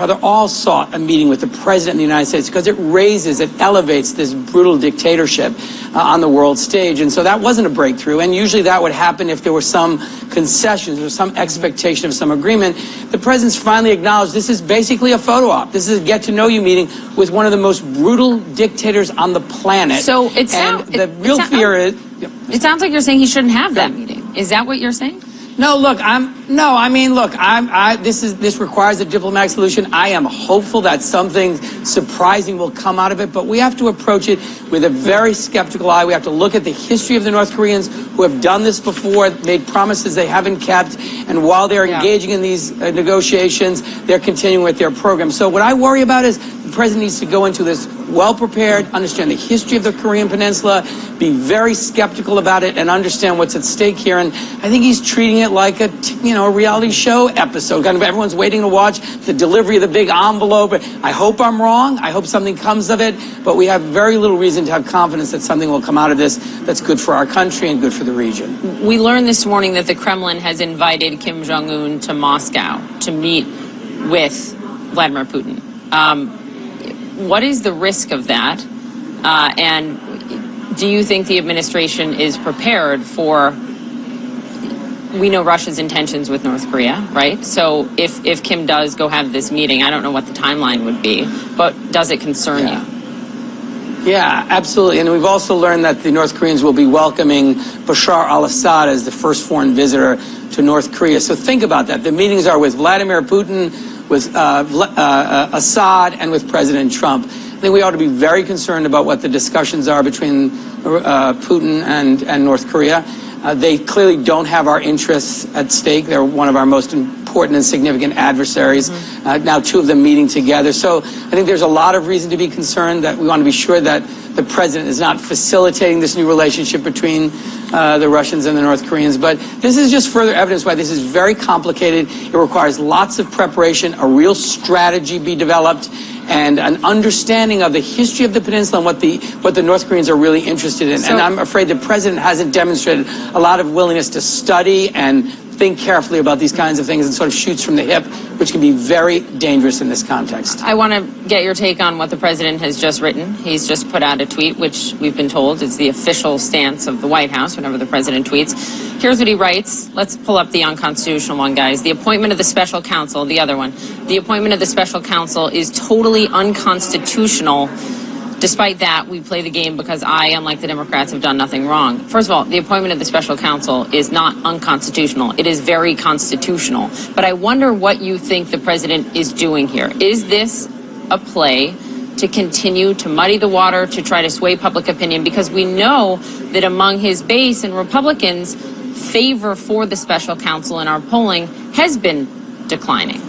brother, all sought a meeting with the President of the United States because it elevates this brutal dictatorship on the world stage. And so that wasn't a breakthrough. And usually that would happen if there were some concessions or some expectation of some agreement. The President's finally acknowledged this is basically a photo op. This is a get-to-know-you meeting with one of the most brutal dictators on the planet. So it sounds like you're saying he shouldn't have that meeting. Is that what you're saying? No, look, this requires a diplomatic solution. I am hopeful that something surprising will come out of it, but we have to approach it with a very skeptical eye. We have to look at the history of the North Koreans who have done this before, made promises they haven't kept, and while they're engaging in these negotiations, they're continuing with their program. So what I worry about is the President needs to go into this well-prepared, understand the history of the Korean Peninsula, be very skeptical about it, and understand what's at stake here. And I think he's treating it like a reality show episode. Kind of everyone's waiting to watch the delivery of the big envelope. I hope I'm wrong. I hope something comes of it. But we have very little reason to have confidence that something will come out of this that's good for our country and good for the region. We learned this morning that the Kremlin has invited Kim Jong-un to Moscow to meet with Vladimir Putin. What is the risk of that? And do you think the administration is prepared for, we know Russia's intentions with North Korea, right? So if Kim does go have this meeting, I don't know what the timeline would be, but does it concern you? Yeah, absolutely. And we've also learned that the North Koreans will be welcoming Bashar al-Assad as the first foreign visitor to North Korea. So think about that. The meetings are with Vladimir Putin, with Assad, and with President Trump. I think we ought to be very concerned about what the discussions are between Putin and North Korea. They clearly don't have our interests at stake. They're one of our most important and significant adversaries. Now two of them meeting together. So I think there's a lot of reason to be concerned, that we want to be sure that the President is not facilitating this new relationship between the Russians and the North Koreans. But this is just further evidence why this is very complicated. It requires lots of preparation, a real strategy be developed, and an understanding of the history of the peninsula and what the North Koreans are really interested in. And I'm afraid the President hasn't demonstrated a lot of willingness to study and think carefully about these kinds of things, and sort of shoots from the hip, which can be very dangerous in this context. I want to get your take on what the President has just written. He's just put out a tweet, which we've been told is the official stance of the White House whenever the President tweets. Here's what he writes. Let's pull up the unconstitutional one, guys. The appointment of the special counsel, the other one. The appointment of the special counsel is totally unconstitutional. Despite that, we play the game because I, unlike the Democrats, have done nothing wrong. First of all, the appointment of the special counsel is not unconstitutional. It is very constitutional. But I wonder what you think the President is doing here. Is this a play to continue to muddy the water, to try to sway public opinion? Because we know that among his base and Republicans, favor for the special counsel in our polling has been declining.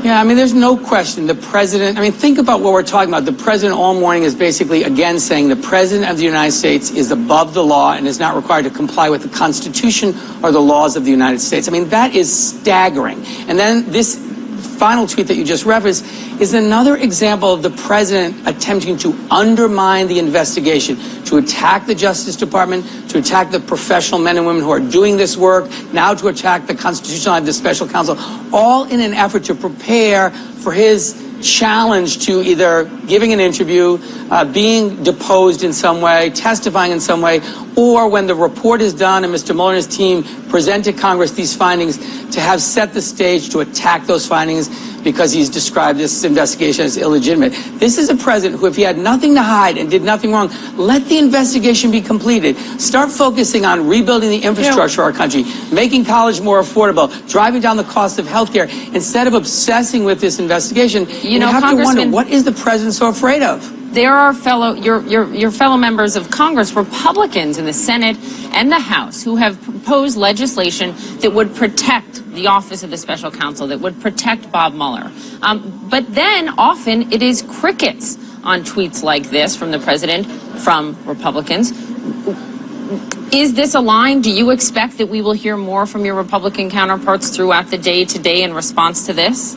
Yeah, I mean, there's no question the President, think about what we're talking about. The President all morning is basically, again, saying the President of the United States is above the law and is not required to comply with the Constitution or the laws of the United States. I mean, that is staggering. And then this final tweet that you just referenced is another example of the President attempting to undermine the investigation, to attack the Justice Department, to attack the professional men and women who are doing this work, now to attack the constitutionality of the special counsel, all in an effort to prepare for his challenge to either giving an interview, being deposed in some way, testifying in some way, or when the report is done and Mr. Mueller and his team present to Congress these findings, to have set the stage to attack those findings because he's described this investigation as illegitimate. This is a president who, if he had nothing to hide and did nothing wrong, let the investigation be completed. Start focusing on rebuilding the infrastructure of our country, making college more affordable, driving down the cost of health care, instead of obsessing with this investigation. You have to wonder, what is the president so afraid of? There are your fellow members of Congress, Republicans in the Senate and the House, who have proposed legislation that would protect the office of the special counsel, that would protect Bob Mueller. But then often it is crickets on tweets like this from the president, from Republicans. Is this a line? Do you expect that we will hear more from your Republican counterparts throughout the day today in response to this?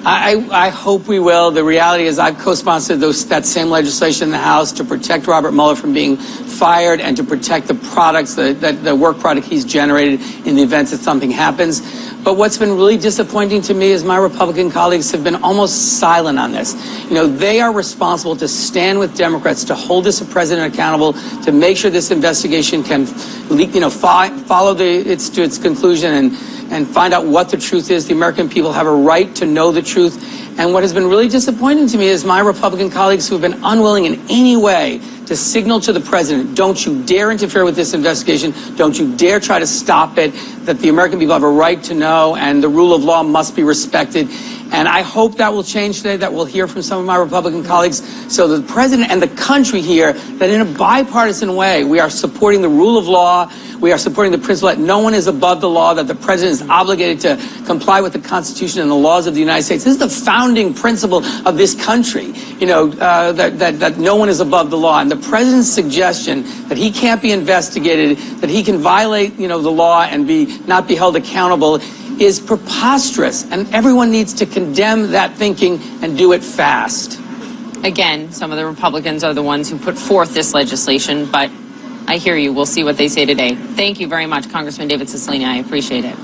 I hope we will. The reality is I've co-sponsored that same legislation in the House to protect Robert Mueller from being fired and to protect the products, the work product he's generated in the event that something happens. But what's been really disappointing to me is my Republican colleagues have been almost silent on this. You know, they are responsible to stand with Democrats, to hold this president accountable, to make sure this investigation can, follow to its conclusion and find out what the truth is. The American people have a right to know the truth. And what has been really disappointing to me is my Republican colleagues who have been unwilling in any way to signal to the president, don't you dare interfere with this investigation, don't you dare try to stop it, that the American people have a right to know and the rule of law must be respected. And I hope that will change today, that we'll hear from some of my Republican colleagues, so the president and the country hear that in a bipartisan way, we are supporting the rule of law, we are supporting the principle that no one is above the law, that the president is obligated to comply with the Constitution and the laws of the United States. This is the founding principle of this country, that no one is above the law. And the president's suggestion that he can't be investigated, that he can violate, the law and not be held accountable is preposterous. And everyone needs to condemn that thinking and do it fast. Again, some of the Republicans are the ones who put forth this legislation, but I hear you. We'll see what they say today. Thank you very much, Congressman David Cicilline. I appreciate it.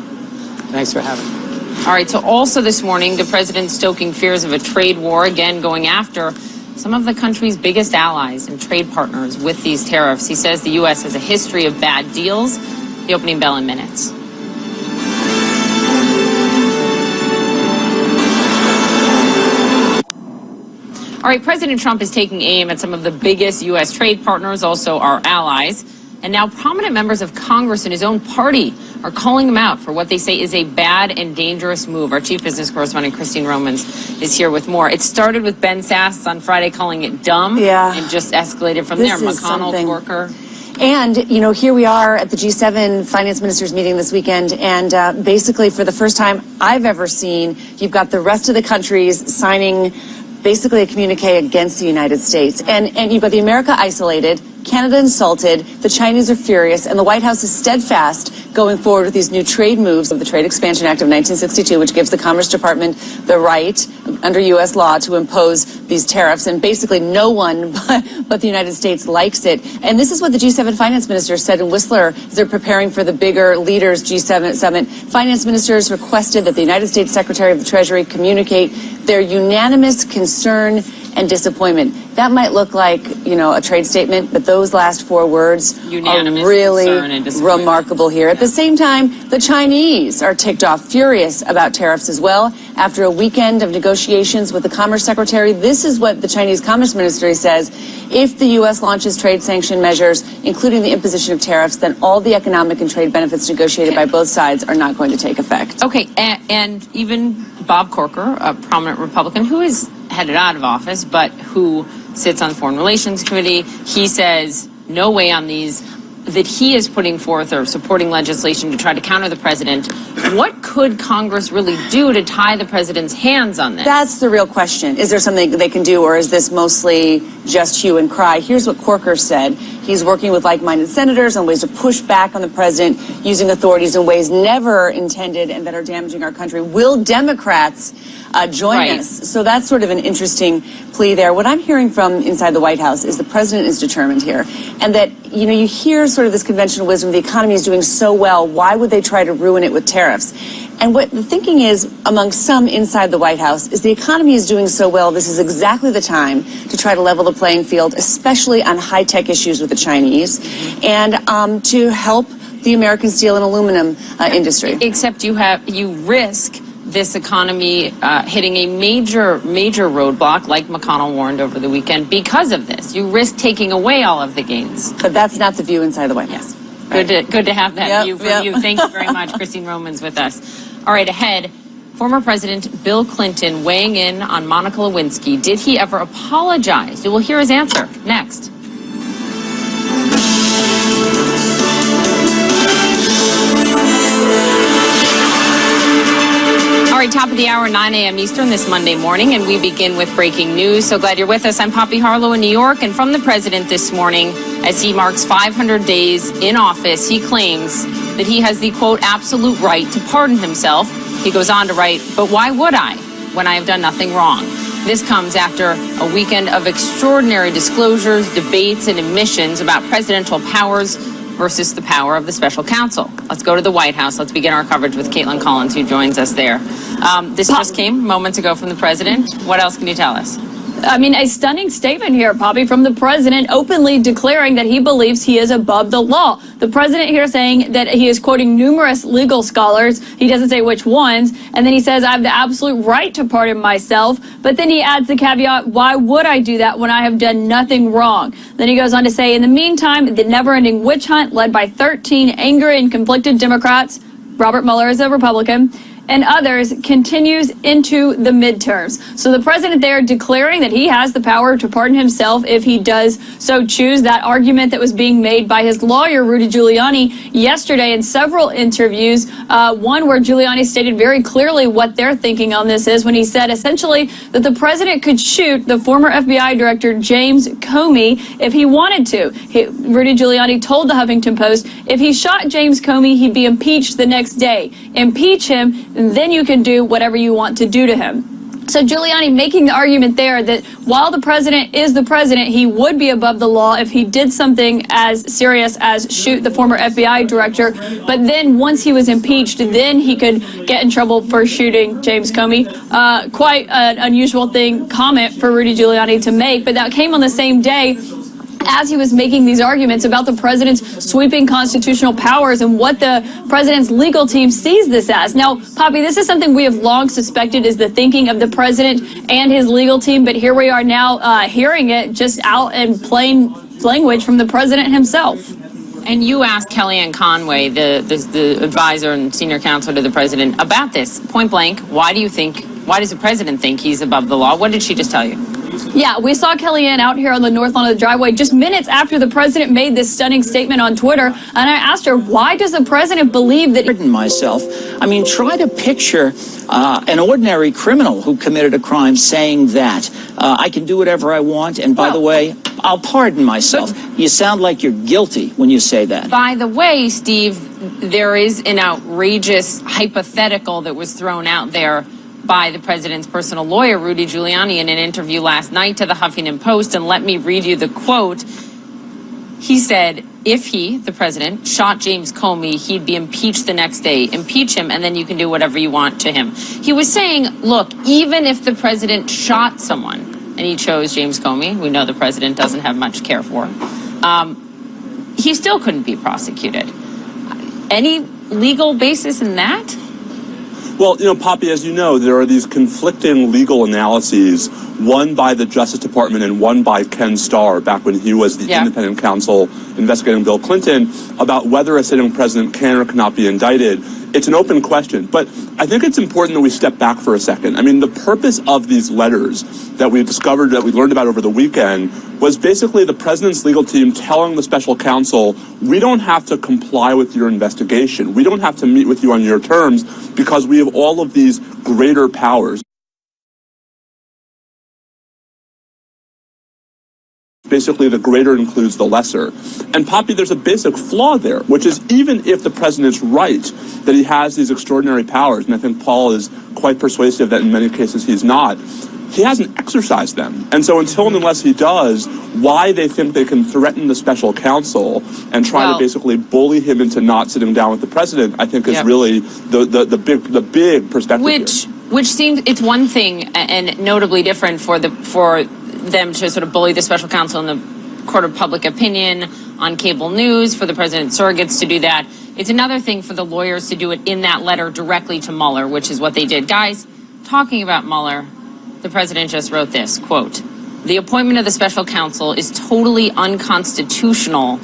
Thanks for having me. All right, so also this morning, the president stoking fears of a trade war, again going after some of the country's biggest allies and trade partners with these tariffs. He says the U.S. has a history of bad deals. The opening bell in minutes. All right, President Trump is taking aim at some of the biggest U.S. trade partners, also our allies. And now prominent members of Congress and his own party are calling him out for what they say is a bad and dangerous move. Our chief business correspondent, Christine Romans, is here with more. It started with Ben Sasse on Friday calling it dumb and just escalated from there. McConnell, Corker. And, here we are at the G7 finance ministers meeting this weekend. And basically, for the first time I've ever seen, you've got the rest of the countries signing basically a communique against the United States. And you've got the America isolated, Canada insulted, the Chinese are furious, and the White House is steadfast going forward with these new trade moves of the Trade Expansion Act of 1962, which gives the Commerce Department the right under U.S. law to impose these tariffs. And basically no one but the United States likes it. And this is what the G7 finance ministers said in Whistler as they're preparing for the bigger leaders G7 summit. Finance ministers requested that the United States Secretary of the Treasury communicate their unanimous concern and disappointment. That might look like, a trade statement, but those last four words are really remarkable here. At the same time, the Chinese are ticked off, furious about tariffs as well. After a weekend of negotiations with the Commerce Secretary, this is what the Chinese Commerce Ministry says. If the U.S. launches trade sanction measures, including the imposition of tariffs, then all the economic and trade benefits negotiated by both sides are not going to take effect. Okay, and even Bob Corker, a prominent Republican who is headed out of office, but who sits on the Foreign Relations Committee, he says no way on these, that he is putting forth or supporting legislation to try to counter the president. What could Congress really do to tie the president's hands on this? That's the real question. Is there something they can do, or is this mostly just hue and cry? Here's what Corker said. He's working with like-minded senators on ways to push back on the president, using authorities in ways never intended and that are damaging our country. Will Democrats join us? So that's sort of an interesting plea there. What I'm hearing from inside the White House is the president is determined here, and that, you hear sort of this conventional wisdom, the economy is doing so well, why would they try to ruin it with tariffs? And what the thinking is among some inside the White House is the economy is doing so well, this is exactly the time to try to level the playing field, especially on high-tech issues with the Chinese, and to help the American steel and aluminum industry. Except you risk this economy hitting a major roadblock, like McConnell warned over the weekend, because of this. You risk taking away all of the gains. But that's not the view inside the White House. Right. Good to have that view from you. Thank you very much, Christine Romans, with us. All right, ahead, former President Bill Clinton weighing in on Monica Lewinsky. Did he ever apologize? You will hear his answer next. All right, top of the hour, 9 a.m. Eastern this Monday morning, and we begin with breaking news. So glad you're with us. I'm Poppy Harlow in New York, and from the president this morning, as he marks 500 days in office, he claims that he has the, quote, absolute right to pardon himself. He goes on to write, but why would I? when I have done nothing wrong. This comes after a weekend of extraordinary disclosures, debates, and admissions about presidential powers versus the power of the special counsel. Let's go to the White House. Let's begin our coverage with Caitlin Collins, who joins us there. This just came moments ago from the president. What else can you tell us? I mean, a stunning statement here, Poppy, from the president, openly declaring that he believes he is above the law. The president here saying that he is quoting numerous legal scholars. He doesn't say which ones. And then he says, I have the absolute right to pardon myself. But then he adds the caveat, why would I do that when I have done nothing wrong? Then he goes on to say, in the meantime, the never-ending witch hunt led by 13 angry and conflicted Democrats, Robert Mueller is a Republican, and others continues into the midterms. So the president there declaring that he has the power to pardon himself if he does so choose. That argument that was being made by his lawyer, Rudy Giuliani, yesterday in several interviews, one where Giuliani stated very clearly what their thinking on this is when he said essentially that the president could shoot the former FBI director James Comey if he wanted to. Rudy Giuliani told the Huffington Post if he shot James Comey, he'd be impeached the next day. Impeach him, and then you can do whatever you want to do to him. So Giuliani making the argument there that while the president is the president, he would be above the law if he did something as serious as shoot the former FBI director. But then once he was impeached, then he could get in trouble for shooting James Comey. Quite an unusual comment for Rudy Giuliani to make, but that came on the same day as he was making these arguments about the president's sweeping constitutional powers and what the president's legal team sees this as. Now, Poppy, this is something we have long suspected is the thinking of the president and his legal team, but here we are now hearing it just out in plain language from the president himself. And you asked Kellyanne Conway, the advisor and senior counsel to the president, about this point blank. Why does the president think he's above the law? What did she just tell you? Yeah, we saw Kellyanne out here on the north lawn of the driveway just minutes after the president made this stunning statement on Twitter. And I asked her, why does the president believe that... myself. I mean, try to picture an ordinary criminal who committed a crime saying that. I can do whatever I want, and by the way, I'll pardon myself. You sound like you're guilty when you say that. By the way, Steve, there is an outrageous hypothetical that was thrown out there by the president's personal lawyer, Rudy Giuliani, in an interview last night to the Huffington Post. And let me read you the quote. He said, if he, the president, shot James Comey, he'd be impeached the next day. Impeach him, and then you can do whatever you want to him. He was saying, look, even if the president shot someone, and he chose James Comey, we know the president doesn't have much care for, he still couldn't be prosecuted. Any legal basis in that? Well, Poppy, as you know, there are these conflicting legal analyses, one by the Justice Department and one by Ken Starr, back when he was the independent counsel investigating Bill Clinton, about whether a sitting president can or cannot be indicted. It's an open question, but I think it's important that we step back for a second. I mean, the purpose of these letters that we discovered, that we learned about over the weekend, was basically the president's legal team telling the special counsel, we don't have to comply with your investigation. We don't have to meet with you on your terms because we have all of these greater powers. Basically, the greater includes the lesser. And Poppy, there's a basic flaw there, which is even if the president's right that he has these extraordinary powers, and I think Paul is quite persuasive that in many cases he's not, he hasn't exercised them. And so until and unless he does, why they think they can threaten the special counsel and try to basically bully him into not sitting down with the president, I think is really the big perspective Which seems, it's one thing and notably different for them to sort of bully the special counsel in the court of public opinion on cable news, for the president's surrogates to do that. It's another thing for the lawyers to do it in that letter directly to Mueller, which is what they did. Guys, talking about Mueller, the president just wrote this, quote, the appointment of the special counsel is totally unconstitutional,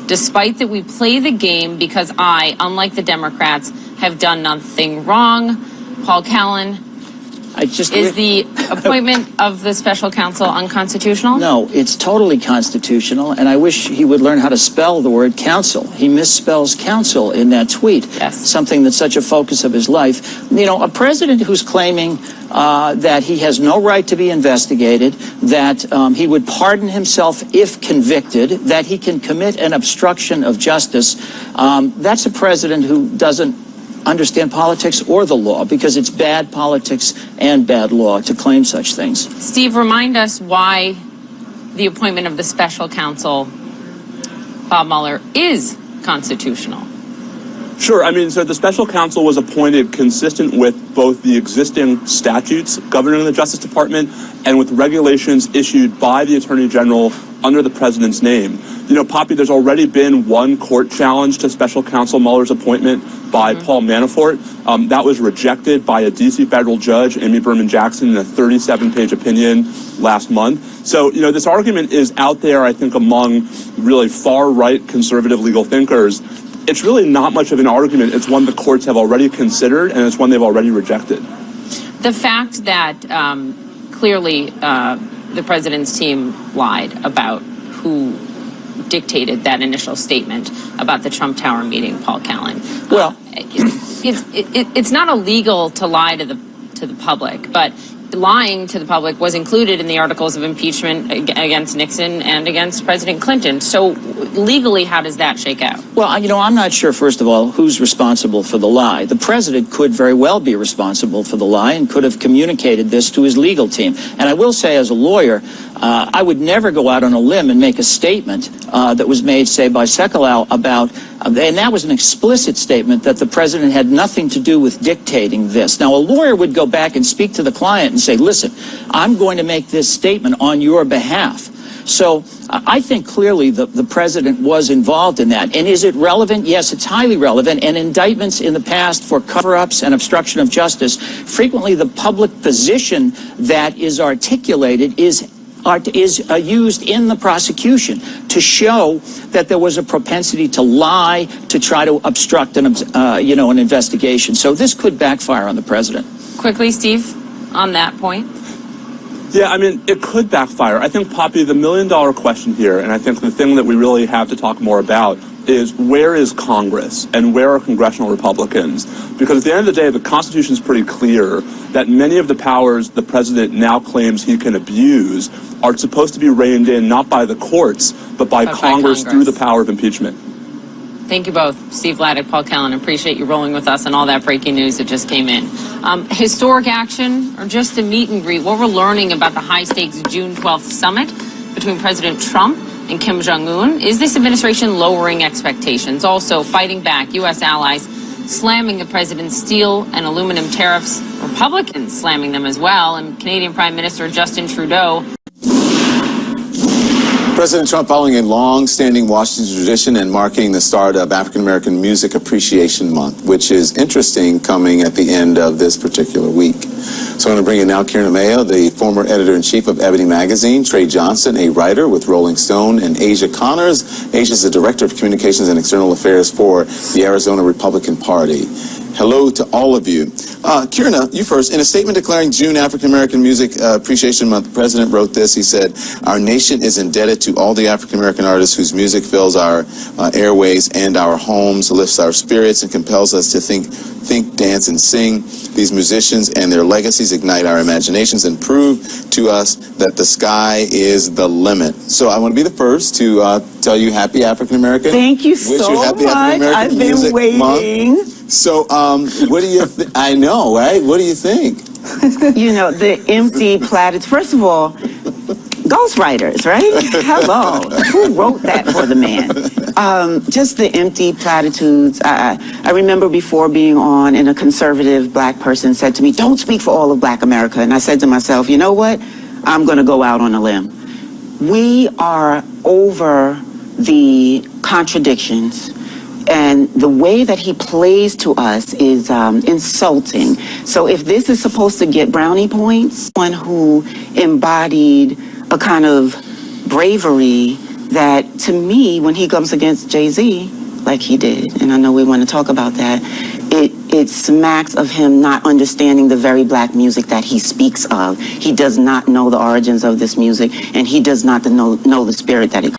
despite that we play the game because I, unlike the Democrats, have done nothing wrong. Paul Callan, is the appointment of the special counsel unconstitutional? No, it's totally constitutional, and I wish he would learn how to spell the word counsel. He misspells counsel in that tweet, something that's such a focus of his life. A president who's claiming that he has no right to be investigated, that he would pardon himself if convicted, that he can commit an obstruction of justice, that's a president who doesn't understand politics or the law, because it's bad politics and bad law to claim such things. Steve, remind us why the appointment of the special counsel, Bob Mueller, is constitutional. Sure. I mean, so the special counsel was appointed consistent with both the existing statutes governing the Justice Department and with regulations issued by the Attorney General under the president's name. You know, Poppy, there's already been one court challenge to special counsel Mueller's appointment by Paul Manafort. That was rejected by a D.C. federal judge, Amy Berman Jackson, in a 37-page opinion last month. So, you know, this argument is out there, I think, among really far-right conservative legal thinkers. It's really not much of an argument. It's one the courts have already considered, and it's one they've already rejected. The fact that clearly the president's team lied about who dictated that initial statement about the Trump Tower meeting, Paul Callan. Well, it's not illegal to lie to the public, but lying to the public was included in the articles of impeachment against Nixon and against President Clinton. So legally, how does that shake out? Well, you know, I'm not sure, first of all, who's responsible for the lie. The president could very well be responsible for the lie and could have communicated this to his legal team. And I will say, as a lawyer, I would never go out on a limb and make a statement that was made, say, by Sekulow about, and that was an explicit statement, that the president had nothing to do with dictating this. Now, a lawyer would go back and speak to the client and say, listen, I'm going to make this statement on your behalf. So I think clearly the president was involved in that. And is it relevant? Yes, it's highly relevant. And indictments in the past for cover-ups and obstruction of justice, frequently the public position that is articulated is used in the prosecution to show that there was a propensity to lie, to try to obstruct an investigation. So this could backfire on the president. Quickly, Steve, on that point. Yeah, I mean, it could backfire. I think, Poppy, the million-dollar question here, and I think the thing that we really have to talk more about, is where is Congress and where are congressional Republicans? Because at the end of the day, the Constitution is pretty clear that many of the powers the president now claims he can abuse are supposed to be reined in not by the courts, but by Congress through the power of impeachment. Thank you both. Steve Vladeck, Paul Callan, appreciate you rolling with us on all that breaking news that just came in. Historic action or just a meet and greet? What we're learning about the high-stakes June 12th summit between President Trump and Kim Jong-un. Is this administration lowering expectations? Also, fighting back, U.S. allies slamming the president's steel and aluminum tariffs, Republicans slamming them as well, and Canadian Prime Minister Justin Trudeau. President Trump following a long-standing Washington tradition and marking the start of African-American Music Appreciation Month, which is interesting coming at the end of this particular week. So I'm going to bring in now Kieran Amayo, the former editor-in-chief of Ebony Magazine, Trey Johnson, a writer with Rolling Stone, and Asia Connors. Asia is the Director of Communications and External Affairs for the Arizona Republican Party. Hello to all of you. Kieran, you first. In a statement declaring June African-American Music Appreciation Month, the president wrote this. He said, "Our nation is indebted to all the African-American artists whose music fills our airways and our homes, lifts our spirits, and compels us to think, dance, and sing. These musicians and their legacies ignite our imaginations and prove to us that the sky is the limit." So I want to be the first to tell you happy African-American. Thank you so much. I've been waiting. Month. So, what do you I know, right? What do you think? You know, the empty platitudes. First of all, ghostwriters, right? Hello. Who wrote that for the man? Just the empty platitudes. I remember before being on, and a conservative black person said to me, "Don't speak for all of Black America." And I said to myself, you know what? I'm going to go out on a limb. We are over the contradictions. And the way that he plays to us is insulting. So if this is supposed to get brownie points, one who embodied a kind of bravery that, to me, when he comes against Jay-Z, like he did, and I know we want to talk about that, it smacks of him not understanding the very black music that he speaks of. He does not know the origins of this music, and he does not know the spirit that it